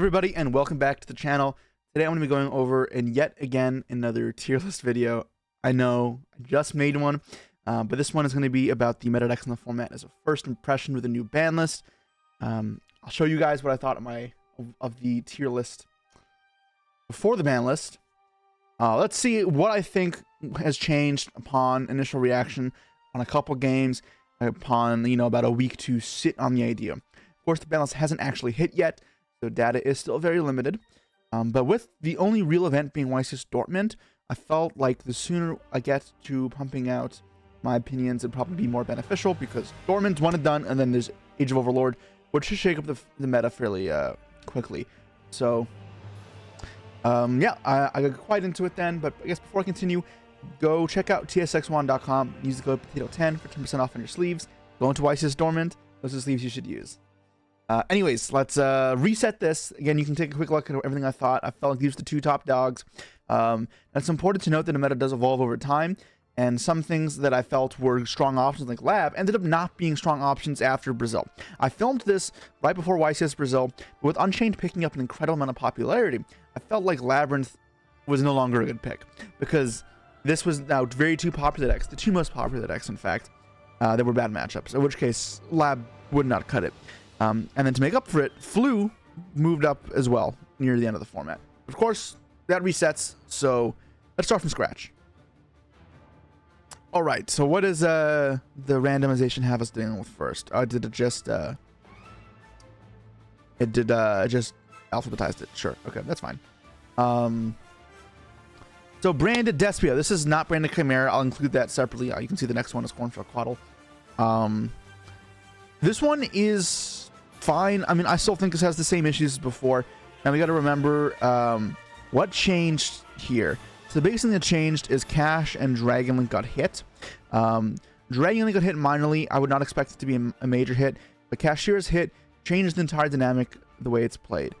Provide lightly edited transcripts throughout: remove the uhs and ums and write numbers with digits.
everybody, and welcome back to the channel. Today I'm going to be going over, and yet again, another tier list video. I know I just made one, but this one is going to be about the meta decks in the format as a first impression with a new ban list. I'll show you guys what I thought of the tier list before the ban list. Let's see what I think has changed upon initial reaction on a couple games, upon, about a week to sit on the idea. Of course, the ban list hasn't actually hit yet, so data is still very limited. But with the only real event being YCS Dortmund, I felt like the sooner I get to pumping out my opinions, it'd probably be more beneficial, because Dortmund's one and done, and then there's Age of Overlord, which should shake up the meta fairly quickly. So, yeah, I got quite into it then, but I guess before I continue, go check out tsx1.com, use the code potato10 for 10% off on your sleeves. Go into YCS Dortmund, those are the sleeves you should use. Anyways, let's reset this. Again, you can take a quick look at everything I thought. I felt like these were the two top dogs. It's important to note that the meta does evolve over time, and some things that I felt were strong options like Lab ended up not being strong options after Brazil. I filmed this right before YCS Brazil, but with Unchained picking up an incredible amount of popularity, I felt like Labyrinth was no longer a good pick, because this was now very two popular decks, the two most popular decks, in fact, that were bad matchups, in which case Lab would not cut it. And then to make up for it, Flu moved up as well near the end of the format. Of course, that resets, so let's start from scratch. All right, so what does the randomization have us dealing with first? Did it just just alphabetized it? Sure, okay, that's fine. So branded Despia. This is not branded Chimera. I'll include that separately. You can see the next one is Cornfield Quaddle. This one is fine. I mean, I still think this has the same issues as before. Now we got to remember what changed here. So the biggest thing that changed is Cash and Dragonlink got hit. Dragonlink got hit minorly. I would not expect it to be a major hit, but Kashtira's hit changed the entire dynamic the way it's played.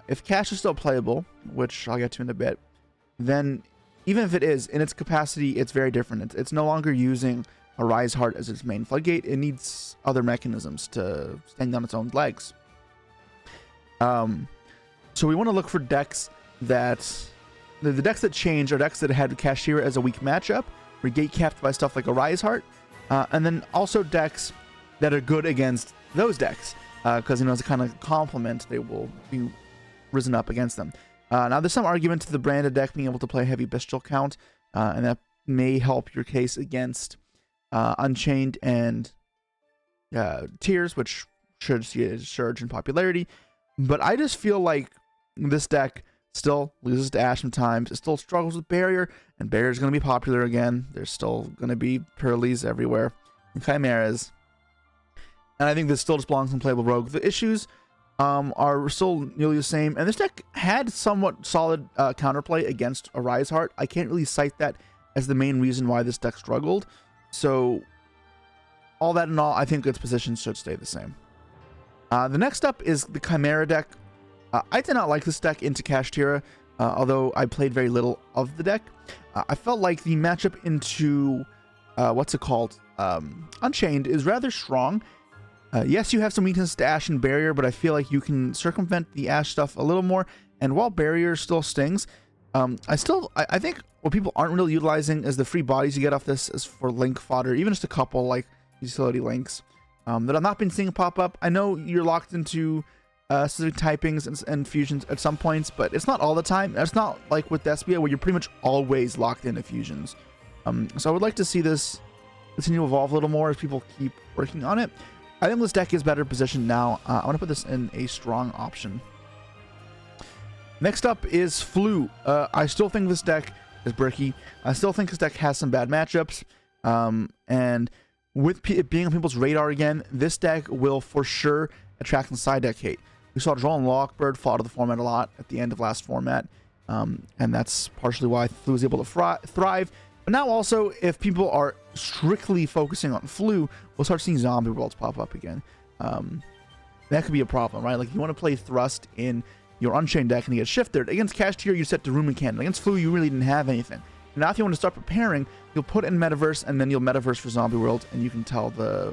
If Cash is still playable, which I'll get to in a bit, then even if it is, in its capacity, it's very different. It's no longer using a Rise Heart as its main floodgate. It needs other mechanisms to stand on its own legs. So we want to look for decks that... The decks that change are decks that had Kashtira as a weak matchup, were gate-capped by stuff like a Rise Heart, and then also decks that are good against those decks, because, as a kind of complement, they will be risen up against them. Now, there's some argument to the branded deck being able to play heavy Bestial count, and that may help your case against Unchained and Tears, which should see a surge in popularity. But I just feel like this deck still loses to Ash sometimes. It still struggles with Barrier, and Barrier is going to be popular again. There's still going to be Purrelys everywhere, and Chimeras. And I think this still just belongs in playable Rogue. The issues are still nearly the same, and this deck had somewhat solid counterplay against a Rise Heart. I can't really cite that as the main reason why this deck struggled. So, all that in all, I think its positions should stay the same. The next up is the Chimera deck. I did not like this deck into Kashtira, although I played very little of the deck. I felt like the matchup into, Unchained is rather strong. Yes, you have some weaknesses to Ash and Barrier, but I feel like you can circumvent the Ash stuff a little more. And while Barrier still stings, I think what people aren't really utilizing is the free bodies you get off this is for link fodder, even just a couple like utility links that I've not been seeing pop up. I know you're locked into specific typings and fusions at some points, but it's not all the time. It's not like with Despia where you're pretty much always locked into fusions. So I would like to see this continue to evolve a little more as people keep working on it. I think this deck is better positioned now. I want to put this in a strong option. Next up is Flu. I still think this deck is bricky. I still think this deck has some bad matchups. And with it being on people's radar again, this deck will for sure attract some side deck hate. We saw Droll and Lockbird fall out of the format a lot at the end of last format. And that's partially why Flu was able to thrive. But now also, if people are strictly focusing on Flu, we'll start seeing zombie worlds pop up again. That could be a problem, right? Like, you want to play Thrust in your Unchained deck and you get shifted. Against Kashtira, you set the Runic cannon. Against Flu, you really didn't have anything. And now if you want to start preparing, you'll put in Metaverse, and then you'll Metaverse for zombie worlds, and you can tell the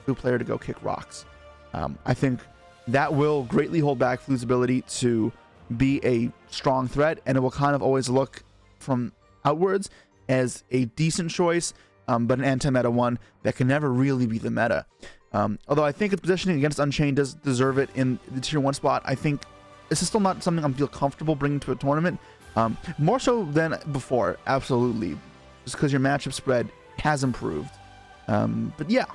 Flu player to go kick rocks. I think that will greatly hold back Flu's ability to be a strong threat, and it will kind of always look from outwards as a decent choice, but an anti-meta one that can never really be the meta. Although I think its positioning against Unchained does deserve it in the tier 1 spot. I think this is still not something I feel comfortable bringing to a tournament, more so than before, absolutely, just because your matchup spread has improved. But yeah.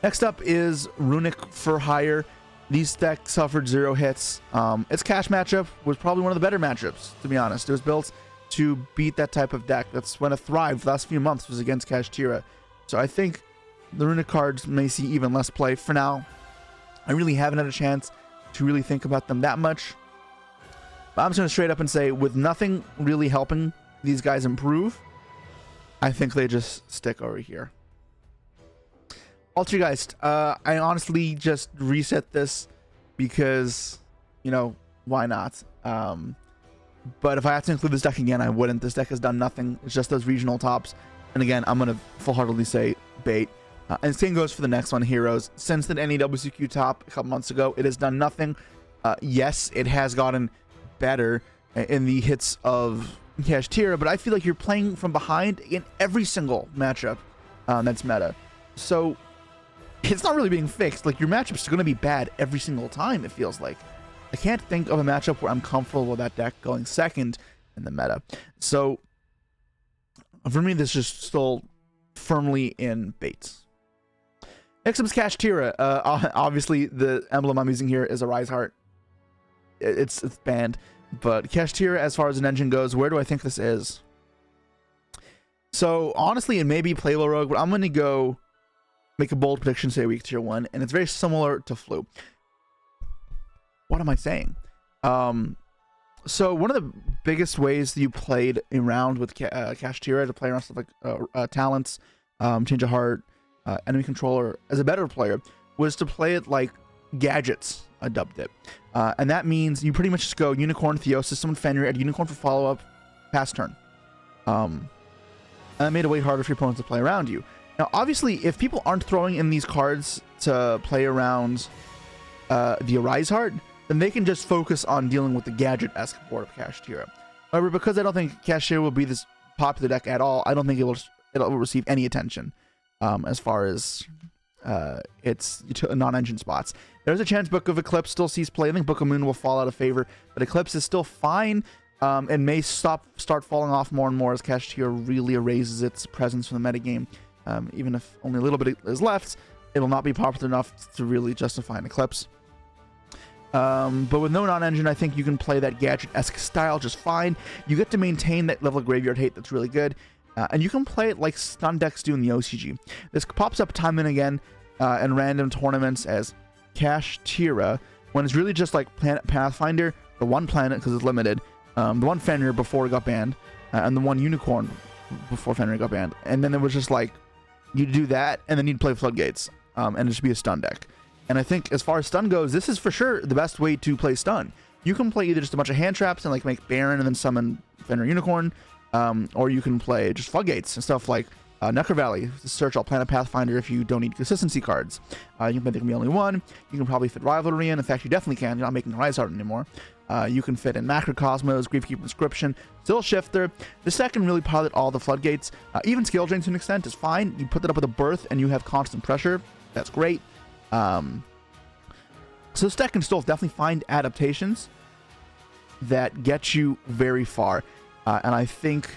Next up is Runic for hire. These decks suffered 0 hits. Its cash matchup was probably one of the better matchups, to be honest. It was built to beat that type of deck. That's when it thrived the last few months, was against Kashtira. So I think the Runic cards may see even less play for now. I really haven't had a chance to really think about them that much. But I'm just going to straight up and say, with nothing really helping these guys improve, I think they just stick over here. Poltergeist, I honestly just reset this because, you know, why not? But if I had to include this deck again, I wouldn't. This deck has done nothing. It's just those regional tops. And again, I'm going to full-heartedly say bait. And same goes for the next one, Heroes. Since the NEWCQ top a couple months ago, it has done nothing. Yes, it has gotten better in the hits of Kashtira, but I feel like you're playing from behind in every single matchup that's meta. So it's not really being fixed. Like, your matchup's going to be bad every single time, it feels like. I can't think of a matchup where I'm comfortable with that deck going second in the meta. So for me, this is still firmly in baits. Next up is Kashtira. Obviously, the emblem I'm using here is a Rise Heart. It's banned. But Kashtira, as far as an engine goes, where do I think this is? So honestly, it may be Playable Rogue, but I'm going to go make a bold prediction, say week tier 1, and it's very similar to Flu. What am I saying? So one of the biggest ways that you played around with Kashtira to play around stuff like talents, change of heart, enemy controller as a better player was to play it like gadgets. I dubbed it, and that means you pretty much just go Unicorn, Theosis, summon Fenrir, add Unicorn for follow-up, pass turn. And that made it way harder for your opponents to play around you. Now, obviously, if people aren't throwing in these cards to play around the Arise Heart, then they can just focus on dealing with the gadget-esque board of Kashtira. However, because I don't think Kashtira will be this popular deck at all, I don't think it'll receive any attention as far as its non-engine spots. There's a chance Book of Eclipse still sees play. I think Book of Moon will fall out of favor, but Eclipse is still fine and may start falling off more and more as Kashtira really erases its presence from the metagame. Even if only a little bit is left, it will not be popular enough to really justify an Eclipse. But with no non-engine, I think you can play that gadget-esque style just fine. You get to maintain that level of graveyard hate that's really good. And you can play it like stun decks do in the OCG. This pops up time and again in random tournaments as Kashtira, when it's really just like Planet Pathfinder, the one planet because it's limited, the one Fenrir before it got banned, and the one Unicorn before Fenrir got banned. And then it was just like, you do that, and then you'd play Floodgates, and it should be a stun deck. And I think as far as stun goes, this is for sure the best way to play stun. You can play either just a bunch of hand traps and like make Baron and then summon Fenrir Unicorn, or you can play just Floodgates and stuff like Necro Valley to search all Planet Pathfinder if you don't need consistency cards. You can play there can be only one. You can probably fit Rivalry in. In fact, you definitely can. You're not making Rise Heart anymore. You can fit in Macrocosmos, Griefkeeper Inscription, Still Shifter. The second really pilot all the Floodgates. Even Scale Drain to an extent is fine. You put that up with a Birth and you have constant pressure. That's great. So this deck can still definitely find adaptations that get you very far. And I think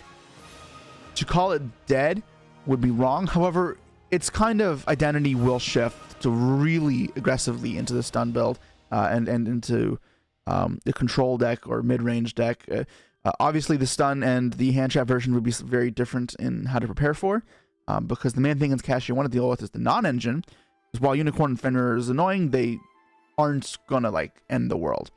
to call it dead would be wrong. However, its kind of identity will shift to really aggressively into the stun build and into the control deck or mid-range deck. Obviously, the stun and the hand trap version would be very different in how to prepare for, because the main thing in Kashtira you want to deal with is the non-engine. Because while Unicorn and Fenrir is annoying, they aren't gonna like end the world.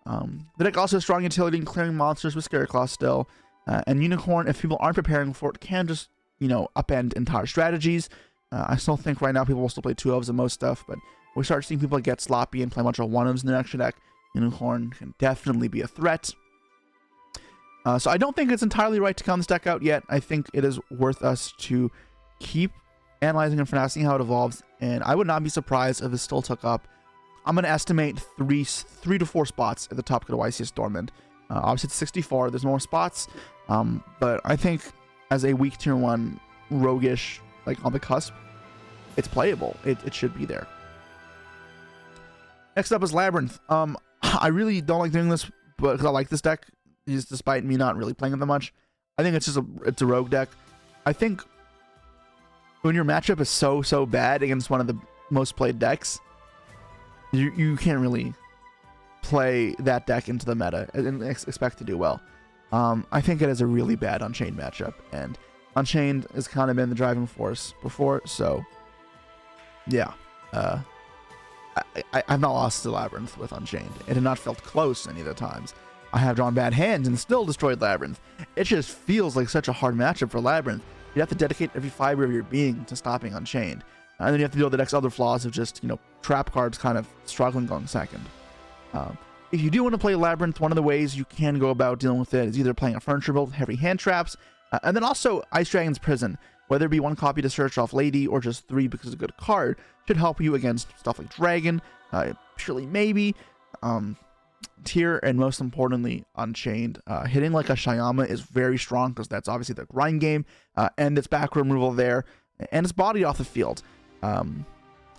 The deck also has strong utility in clearing monsters with Scareclaw still, and Unicorn, if people aren't preparing for it, can just, you know, upend entire strategies. I still think right now people will still play 2-ofs and most stuff, but we start seeing people get sloppy and play a bunch of 1-ofs in their extra deck. Unicorn can definitely be a threat. So I don't think it's entirely right to count this deck out yet. I think it is worth us to keep analyzing and for now, seeing how it evolves, and I would not be surprised if it still took up I'm gonna estimate three to four spots at the top of the YCS Dortmund. Obviously it's 64. There's more spots, but I think as a weak tier 1 roguish, like on the cusp, it's playable. It should be there. Next up is Labyrinth. I really don't like doing this, but because I like this deck, just despite me not really playing it that much. I think it's just a rogue deck. I think when your matchup is so bad against one of the most played decks, you can't really play that deck into the meta and expect to do well. I think it is a really bad Unchained matchup, and Unchained has kind of been the driving force before, so yeah. I've not lost to Labyrinth with Unchained. It had not felt close any of the times. I have drawn bad hands and still destroyed Labyrinth. It just feels like such a hard matchup for Labyrinth. You have to dedicate every fiber of your being to stopping Unchained. And then you have to deal with the deck's other flaws of just, you know, trap cards kind of struggling going second. If you do want to play Labyrinth, one of the ways you can go about dealing with it is either playing a furniture build, heavy hand traps, and then also Ice Dragon's Prison. Whether it be 1 copy to search off Lady or just 3 because it's a good card, should help you against stuff like Dragon, Purrely maybe, Tier, and most importantly, Unchained. Hitting like a Shyama is very strong because that's obviously the grind game, and its back removal there, and its body off the field. And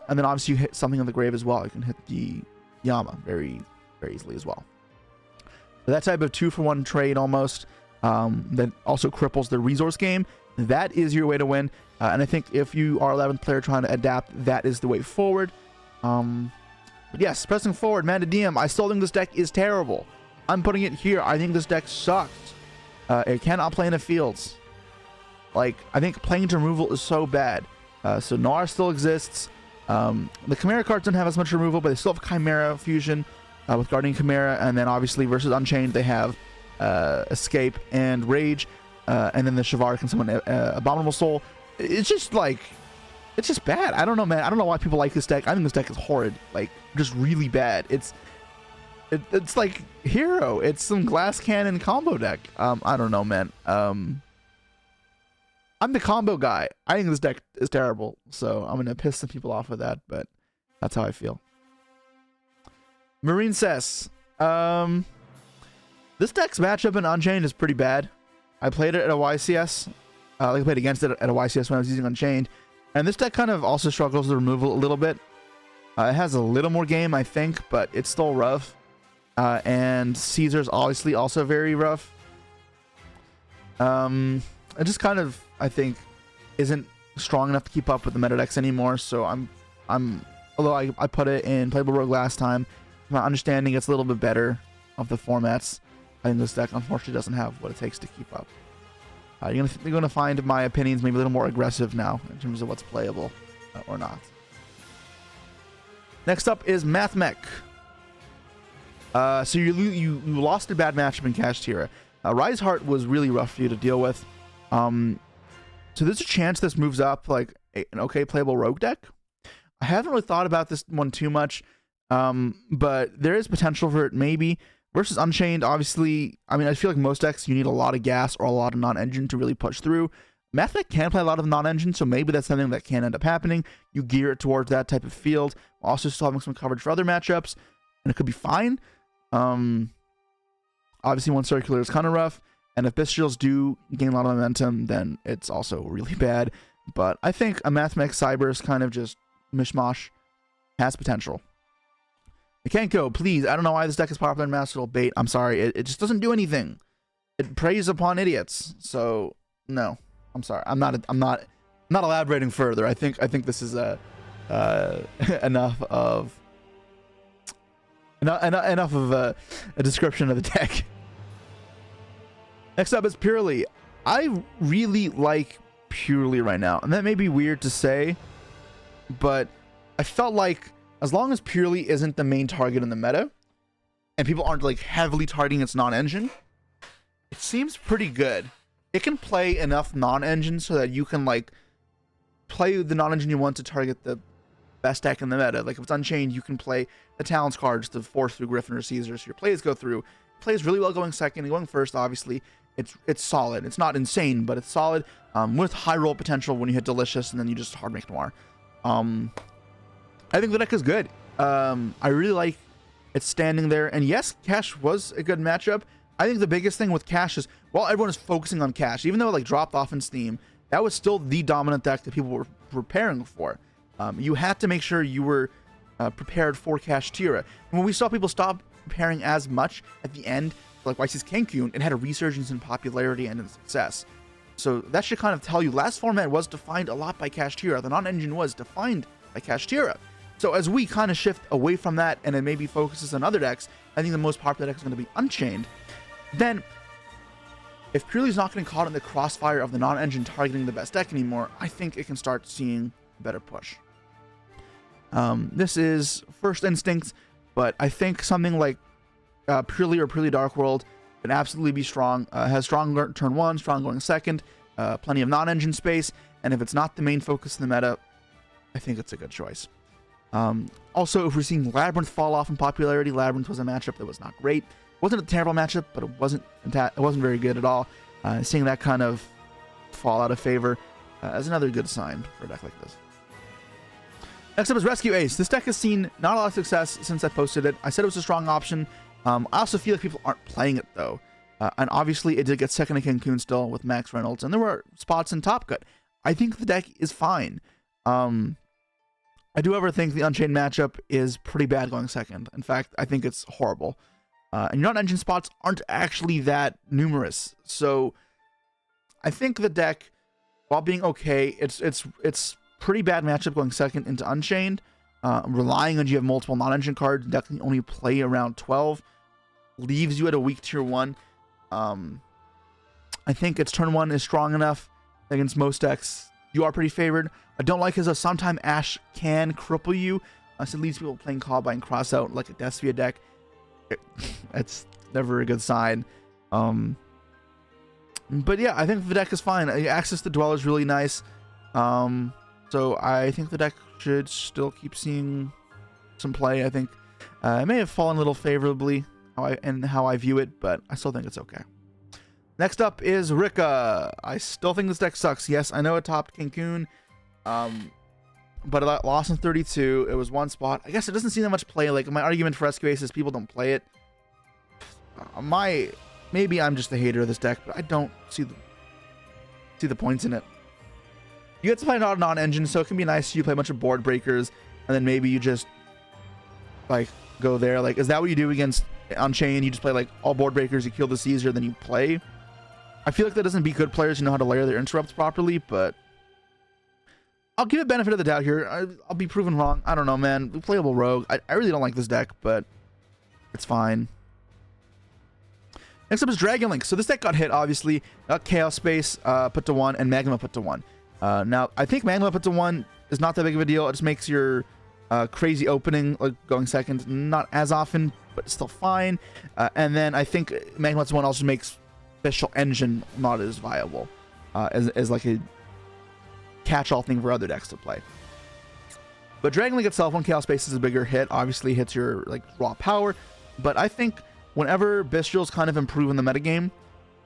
then obviously you hit something on the grave as well. You can hit the Yama very easily as well. So that type of 2-for-1 trade almost, that also cripples the resource game. That is your way to win, and I think if you are 11th player trying to adapt, that is the way forward. But yes, pressing forward, man to DM, I still think this deck is terrible. I'm putting it here. I think this deck sucks. It cannot play in the fields. Like, I think playing to removal is so bad. So Noir still exists. The Chimera cards don't have as much removal, but they still have Chimera fusion with Guardian Chimera, and then obviously versus Unchained they have Escape and Rage. And then the Shavar can summon Abominable Soul. It's just like, it's just bad. I don't know, man. I don't know why people like this deck. I think this deck is horrid. Like, just really bad. It's like Hero. It's some glass cannon combo deck. I don't know, man. I'm the combo guy. I think this deck is terrible. So I'm gonna piss some people off with that, but that's how I feel. Marine Cess. This deck's matchup in Unchained is pretty bad. I played it at a YCS. I played against it at a YCS when I was using Unchained. And this deck kind of also struggles with removal a little bit. It has a little more game, I think, but it's still rough. And Caesar's obviously also very rough. It just kind of, I think, isn't strong enough to keep up with the meta decks anymore. So although I put it in Playable Rogue last time, my understanding it's a little bit better of the formats. I think this deck unfortunately doesn't have what it takes to keep up. You're gonna find my opinions maybe a little more aggressive now in terms of what's playable or not. Next up is Mathmech. So you lost a bad matchup in Kashtira. Rise Heart was really rough for you to deal with. So there's a chance this moves up like an okay playable rogue deck. I haven't really thought about this one too much, but there is potential for it maybe. Versus Unchained, obviously, I mean, I feel like most decks, you need a lot of gas or a lot of non-engine to really push through. Mathmech can play a lot of non-engine, so maybe that's something that can end up happening. You gear it towards that type of field, while also still having some coverage for other matchups, and it could be fine. Obviously, one circular is kind of rough, and if Bestials do gain a lot of momentum, then it's also really bad. But I think a Mathmech Cyber's kind of just mishmash has potential. It can't go, please. I don't know why this deck is popular in Master Duel Bait. I'm sorry. It just doesn't do anything. It preys upon idiots. So no, I'm sorry. I'm not elaborating further. I think this is enough of a description of the deck. Next up is Purrely. I really like Purrely right now, and that may be weird to say, but I felt like as long as Purrely isn't the main target in the meta, and people aren't like heavily targeting its non-engine, it seems pretty good. It can play enough non-engine so that you can like play the non-engine you want to target the best deck in the meta. Like if it's Unchained, you can play the Talents cards to force through Griffin or Caesar, so your plays go through. It plays really well going second and going first. Obviously, it's solid. It's not insane, but it's solid with high roll potential when you hit Delicious and then you just hard make Noir. I think the deck is good. I really like it standing there. And yes, Cash was a good matchup. I think the biggest thing with Cash is, while everyone is focusing on Cash, even though it like dropped off in Steam, that was still the dominant deck that people were preparing for. You had to make sure you were prepared for Kashtira. And when we saw people stop preparing as much at the end, like YC's Cancun, it had a resurgence in popularity and in success. So that should kind of tell you, last format was defined a lot by Kashtira. The non-engine was defined by Kashtira. So as we kind of shift away from that and it maybe focuses on other decks, I think the most popular deck is going to be Unchained. Then, if Purrely's not getting caught in the crossfire of the non-engine targeting the best deck anymore, I think it can start seeing a better push. This is first instinct, but I think something like Purrely or Purrely Dark World can absolutely be strong. Has strong turn 1, strong going second, plenty of non-engine space, and if it's not the main focus in the meta, I think it's a good choice. Also, if we're seeing Labyrinth fall off in popularity, Labyrinth was a matchup that was not great. It wasn't a terrible matchup, but it wasn't very good at all. Seeing that kind of fall out of favor is another good sign for a deck like this. Next up is Rescue Ace. This deck has seen not a lot of success since I posted it. I said it was a strong option. I also feel like people aren't playing it though. And obviously it did get second to Cancun still with Max Reynolds, and there were spots in Top Cut. I think the deck is fine. I do ever think the Unchained matchup is pretty bad going second. In fact, I think it's horrible. And your non-engine spots aren't actually that numerous. So I think the deck, while being okay, it's pretty bad matchup going second into Unchained. Relying on you have multiple non-engine cards, deck can only play around 12. Leaves you at a weak tier 1. I think its turn 1 is strong enough against most decks. You are pretty favored. I don't like is sometime Ash can cripple you. So it leaves people playing Callbind Crossout like a Despia deck. It's never a good sign. But yeah, I think the deck is fine. Access to Dweller is really nice. So I think the deck should still keep seeing some play. I think it may have fallen a little favorably how I view it, but I still think it's okay. Next up is Rika. I still think this deck sucks. Yes, I know it topped Cancun, but it lost in 32. It was one spot. I guess it doesn't see that much play. Like, my argument for Rescue Ace is people don't play it. Maybe I'm just a hater of this deck, but I don't see the points in it. You get to play not a non-engine, so it can be nice. You play a bunch of board breakers, and then maybe you just like go there. Like, is that what you do against Unchained? You just play like all board breakers, you kill the Caesar, then you play. I feel like that doesn't beat good players who know how to layer their interrupts properly, but I'll give it benefit of the doubt here. I'll be proven wrong. I don't know, man. Playable Rogue. I really don't like this deck, but it's fine. Next up is Dragon Link. So this deck got hit, obviously. Got Chaos Space put to 1 and Magma put to 1. Now, I think Magma put to 1 is not that big of a deal. It just makes your crazy opening, like going second, not as often, but still fine. And then I think Magma put to 1 also makes Special Engine not as viable as like a catch-all thing for other decks to play. But Dragon Link itself, when Chaos Space is a bigger hit, obviously hits your like raw power. But I think whenever Bystials kind of improve in the metagame,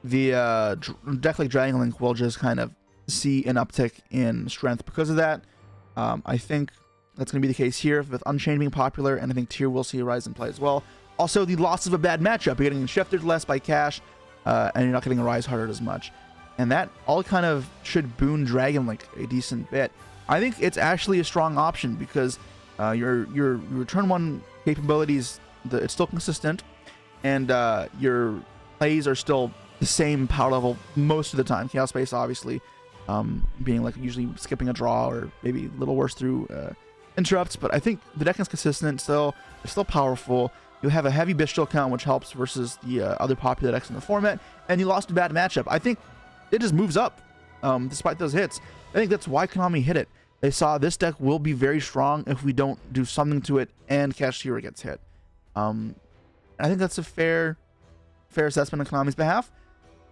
the deck like Dragon Link will just kind of see an uptick in strength because of that. I think that's going to be the case here with Unchained being popular, and I think Tier will see a rise in play as well. Also, the loss of a bad matchup. You're getting shifted less by Cash, and you're not getting a Rise Harder as much. And that all kind of should boon Dragon Link a decent bit. I think it's actually a strong option because your turn 1 capabilities, it's still consistent, and your plays are still the same power level most of the time. Chaos Space, obviously, being like usually skipping a draw or maybe a little worse through interrupts, but I think the deck is consistent still. It's still powerful. You have a heavy Bestial count, which helps versus the other popular decks in the format, and you lost a bad matchup. I think it just moves up despite those hits. I think that's why Konami hit it. They saw this deck will be very strong if we don't do something to it and Kashtira gets hit. I think that's a fair assessment on Konami's behalf,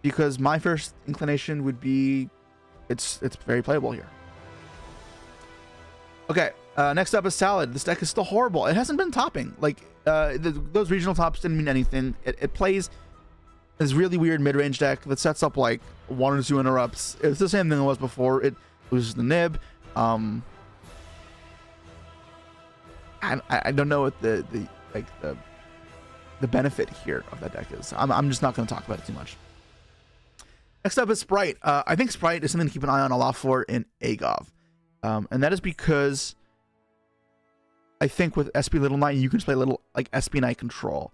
because my first inclination would be it's very playable here. Okay, next up is Salad. This deck is still horrible. It hasn't been topping. Like, those regional tops didn't mean anything. It plays this really weird mid-range deck that sets up like 1 or 2 interrupts. It's the same thing it was before. It loses the nib. I don't know what the benefit here of that deck is. I'm just not going to talk about it too much. Next up is Sprite. I think Sprite is something to keep an eye on a lot for in Agov. And that is because I think with SP Little Knight, you can just play little like SP Knight control.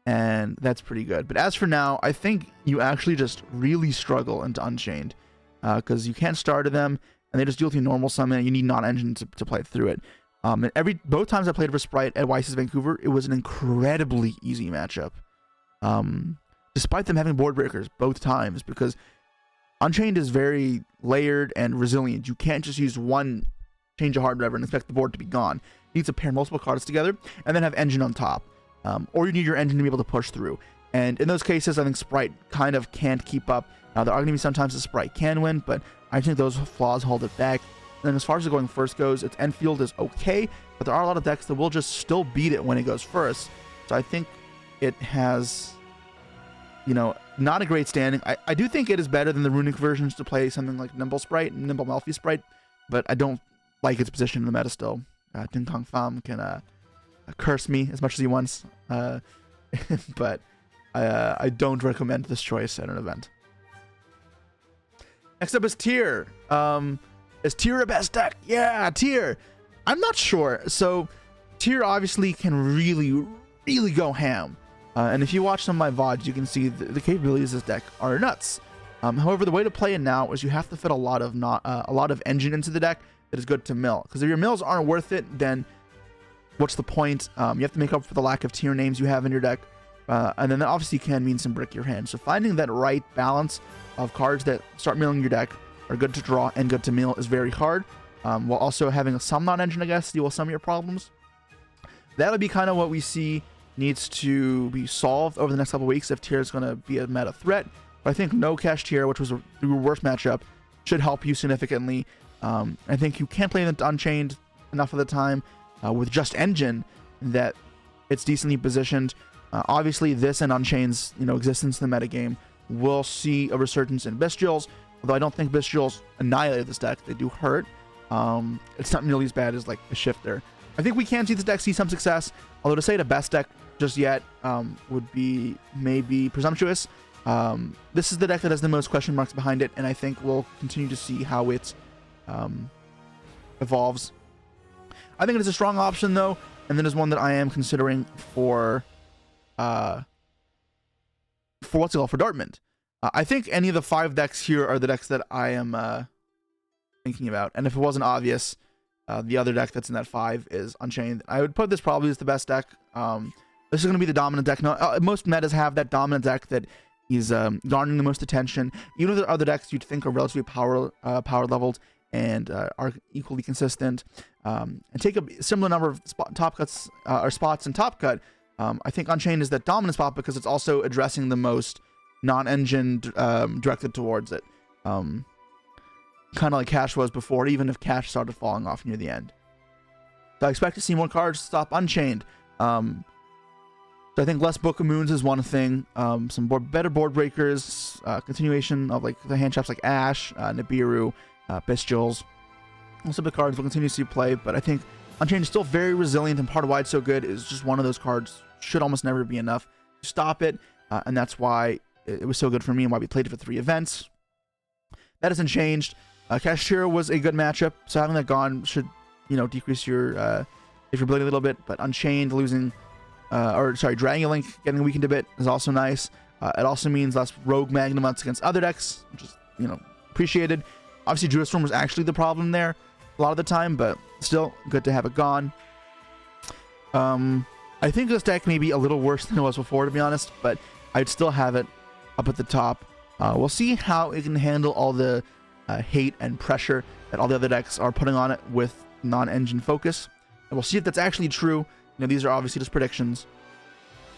And that's pretty good. But as for now, I think you actually just really struggle into Unchained. Because you can't start them, and they just deal with you normal summon, and you need non-engine to play through it. And both times I played for Sprite at Weiss's Vancouver, it was an incredibly easy matchup. Despite them having board breakers both times, because Unchained is very layered and resilient. You can't just use one change of heart whatever and expect the board to be gone. You need to pair multiple cards together and then have engine on top. Or you need your engine to be able to push through. And in those cases, I think Sprite kind of can't keep up. Now, there are going to be sometimes the Sprite can win, but I think those flaws hold it back. And then as far as the going first goes, its end field is okay, but there are a lot of decks that will just still beat it when it goes first. So I think it has, you know, not a great standing. I do think it is better than the Runic versions to play something like Nimble Sprite and Nimble Malfi Sprite, but I don't like its position in the meta still. Ding Kong Pham can curse me as much as he wants, but I don't recommend this choice at an event. Next up is Tier. Is Tier a best deck? Yeah, Tier. I'm not sure. So Tier obviously can really go ham. And if you watch some of my VODs, you can see the capabilities of this deck are nuts. However, the way to play it now is you have to fit a lot of engine into the deck that is good to mill. Because if your mills aren't worth it, then what's the point? You have to make up for the lack of Tier names you have in your deck. And then that obviously can mean some brick your hand. So finding that right balance of cards that start milling your deck, are good to draw and good to mill, is very hard. While also having some non-engine, I guess, deal with some of your problems. That'll be kind of what we see needs to be solved over the next couple weeks if Tier is going to be a meta threat. But I think no Kashtira, which was the worst matchup, should help you significantly. I think you can't play the Unchained enough of the time with just engine that it's decently positioned. Obviously, this and Unchained's existence in the metagame will see a resurgence in Bestials, although I don't think Bestials annihilate this deck. They do hurt. It's not nearly as bad as like a Shifter. I think we can see this deck see some success, although to say the best deck just yet would be maybe presumptuous. This is the deck that has the most question marks behind it, and I think we'll continue to see how it evolves. I think it is a strong option though, and then there's one that I am considering for Dartmouth. I think any of the 5 decks here are the decks that I am thinking about, and if it wasn't obvious, the other deck that's in that 5 is Unchained. I would put this probably as the best deck. This is going to be the dominant deck. No, most metas have that dominant deck that is garnering the most attention. Even if there are other decks you'd think are relatively power leveled and are equally consistent, and take a similar number of top cuts or spots in Top Cut, I think Unchained is that dominant spot because it's also addressing the most non-engine directed towards it. Kind of like Cash was before, even if Cash started falling off near the end. So I expect to see more cards stop Unchained. So I think less Book of Moons is one thing. Some better board breakers, continuation of like the hand traps like Ash, Nibiru, Bestials. Most of the cards will continue to see play, but I think Unchained is still very resilient, and part of why it's so good is just one of those cards should almost never be enough to stop it, and that's why it was so good for me and why we played it for 3 events. That hasn't changed. Kashtira was a good matchup, so having that gone should, decrease your ability a little bit, but Unchained losing, Dragon Link getting weakened a bit is also nice. It also means less Rogue Magnamots against other decks, which is, appreciated. Obviously, Druid Storm was actually the problem there a lot of the time, but still good to have it gone. I think this deck may be a little worse than it was before, to be honest, but I'd still have it up at the top. We'll see how it can handle all the hate and pressure that all the other decks are putting on it with non-engine focus. And we'll see if that's actually true. These are obviously just predictions.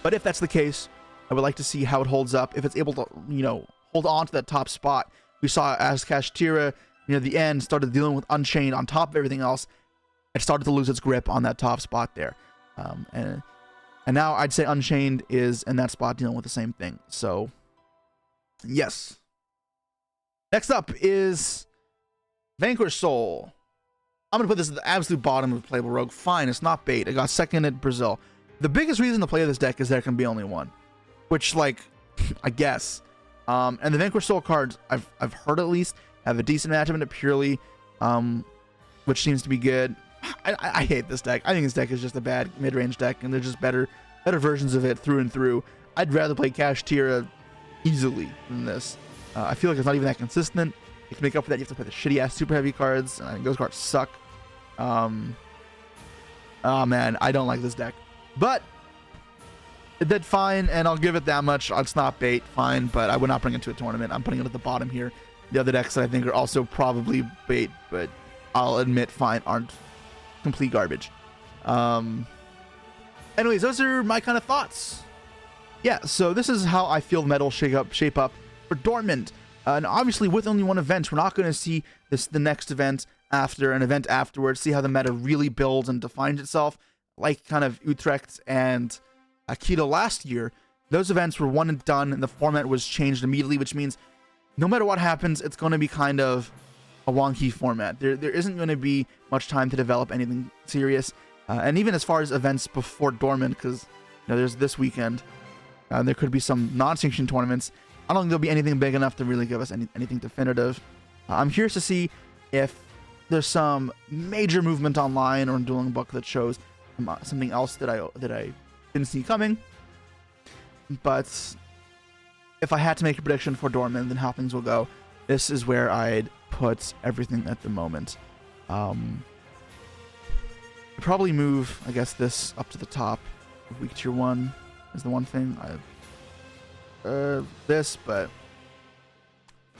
But if that's the case, I would like to see how it holds up. If it's able to, hold on to that top spot. We saw as Kashtira, near the end, started dealing with Unchained on top of everything else. It started to lose its grip on that top spot there. And now I'd say Unchained is in that spot dealing with the same thing. So, yes. Next up is Vanquish Soul. I'm going to put this at the absolute bottom of playable rogue. Fine, it's not bait. I got second at Brazil. The biggest reason to play this deck is there can be only one. Which, like, I guess. And the Vanquish Soul cards, I've heard at least, have a decent matchup into Purrely, which seems to be good. I hate this deck. I think this deck is just a bad mid-range deck, and there's just better versions of it through and through. I'd rather play Kashtira easily than this. I feel like it's not even that consistent. You can make up for that. You have to play the shitty-ass super heavy cards, and I think those cards suck. Oh, man, I don't like this deck. But it did fine, and I'll give it that much. It's not bait, fine, but I would not bring it to a tournament. I'm putting it at the bottom here. The other decks that I think are also probably bait, but I'll admit, fine, aren't complete garbage. Anyways, those are my kind of thoughts. Yeah, so this is how I feel Meta will shape up for Dortmund. And obviously, with only one event, we're not going to see the next event after an event afterwards, see how the meta really builds and defines itself, like kind of Utrecht and Akita last year. Those events were one and done, and the format was changed immediately, which means no matter what happens, it's going to be kind of a wonky format. There isn't going to be much time to develop anything serious. And even as far as events before Dortmund, because there's this weekend, there could be some non-sanctioned tournaments. I don't think there'll be anything big enough to really give us anything definitive. I'm curious to see if there's some major movement online or in Dueling Book that shows something else that I didn't see coming. But if I had to make a prediction for Dortmund and how things will go, this is where I'd put everything at the moment. I'd probably move, I guess, this up to the top of week tier 1 is the one thing. This, but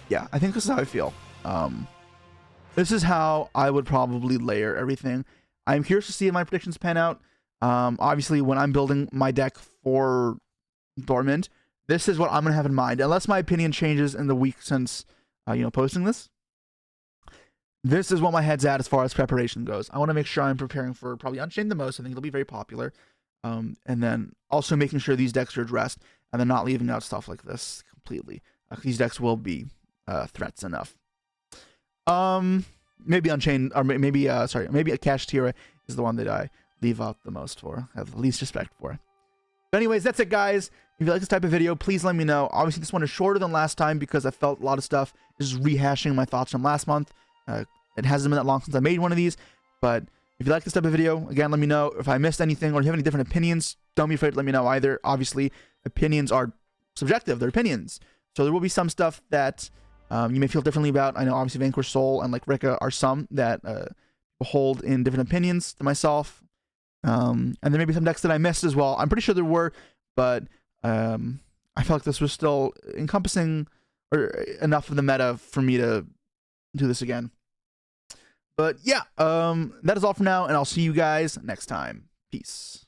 yeah, I think this is how I feel. This is how I would probably layer everything. I'm curious to see if my predictions pan out. Obviously, when I'm building my deck for Dortmund, this is what I'm going to have in mind. Unless my opinion changes in the week since, posting this. This is what my head's at as far as preparation goes. I want to make sure I'm preparing for probably Unchained the most. I think it'll be very popular. And then also making sure these decks are addressed and then not leaving out stuff like this completely. These decks will be threats enough. Maybe Unchained, or maybe a Kashtira is the one that I leave out the most for, have the least respect for. But anyways, that's it, guys. If you like this type of video, please let me know. Obviously, this one is shorter than last time because I felt a lot of stuff is rehashing my thoughts from last month. It hasn't been that long since I made one of these, but if you like this type of video, again, let me know. If I missed anything or you have any different opinions, don't be afraid to let me know either. Obviously, opinions are subjective. They're opinions. So there will be some stuff that you may feel differently about. I know, obviously, Vanquish Soul and, like, Rika are some that hold in different opinions to myself. And there may be some decks that I missed as well. I'm pretty sure there were, but I felt like this was still encompassing or enough of the meta for me to do this again. But yeah, that is all for now, and I'll see you guys next time. Peace.